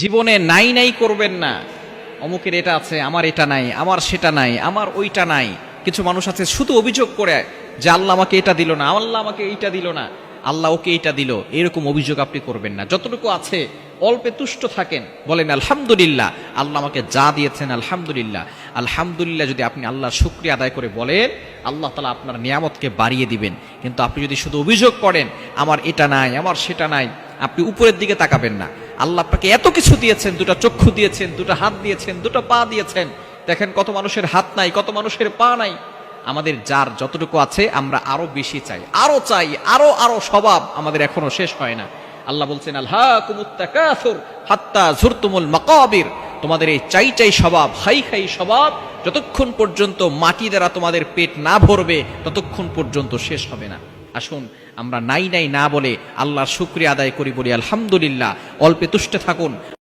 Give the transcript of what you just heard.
জীবনে নাই নাই করবেন না। অমুকের এটা আছে, আমার এটা নাই, আমার সেটা নাই, আমার ওইটা নাই। কিছু মানুষ আছে শুধু অভিযোগ করে যে আল্লাহ আমাকে এটা দিল না, আল্লাহ আমাকে এইটা দিল না, আল্লাহ ওকে এইটা দিল। এরকম অভিযোগ আপনি করবেন না। যতটুকু আছে অল্পে তুষ্ট থাকেন, বলেন আলহামদুলিল্লাহ, আল্লাহ আমাকে যা দিয়েছেন আলহামদুলিল্লাহ। আলহামদুলিল্লাহ যদি আপনি আল্লাহর শুকরিয়া আদায় করে বলেন, আল্লাহ তাআলা আপনার নিয়ামতকে বাড়িয়ে দিবেন। কিন্তু আপনি যদি শুধু অভিযোগ করেন আমার এটা নাই, আমার সেটা নাই, আপনি উপরের দিকে তাকাবেন না। আল্লাহ আপনাকে এত কিছু দিয়েছেন, দুটো চক্ষু দিয়েছেন, দুটো হাত দিয়েছেন, দুটো পা দিয়েছেন। দেখেন কত মানুষের হাত নাই, কত মানুষের পা নাই। আমাদের যার যতটুকু আছে আমরা আরো বেশি চাই, আরো চাই, আরো আরো স্বভাব আমাদের এখনো শেষ হয় না। আল্লাহ বলছেন আলহাকুমুত তাকাসুর হাত্তা যুরতুমুল মাকাবির। তোমাদের এই চাই চাই স্বভাব, খাই খাই স্বভাব যতক্ষণ পর্যন্ত মাটি দ্বারা তোমাদের পেট না ভরবে ততক্ষণ পর্যন্ত শেষ হবে না। আসুন আমরা নাই নাই না বলে আল্লাহর শুকরিয়া আদায় করি, বলি আলহামদুলিল্লাহ। অল্পে তুষ্ট থাকুন,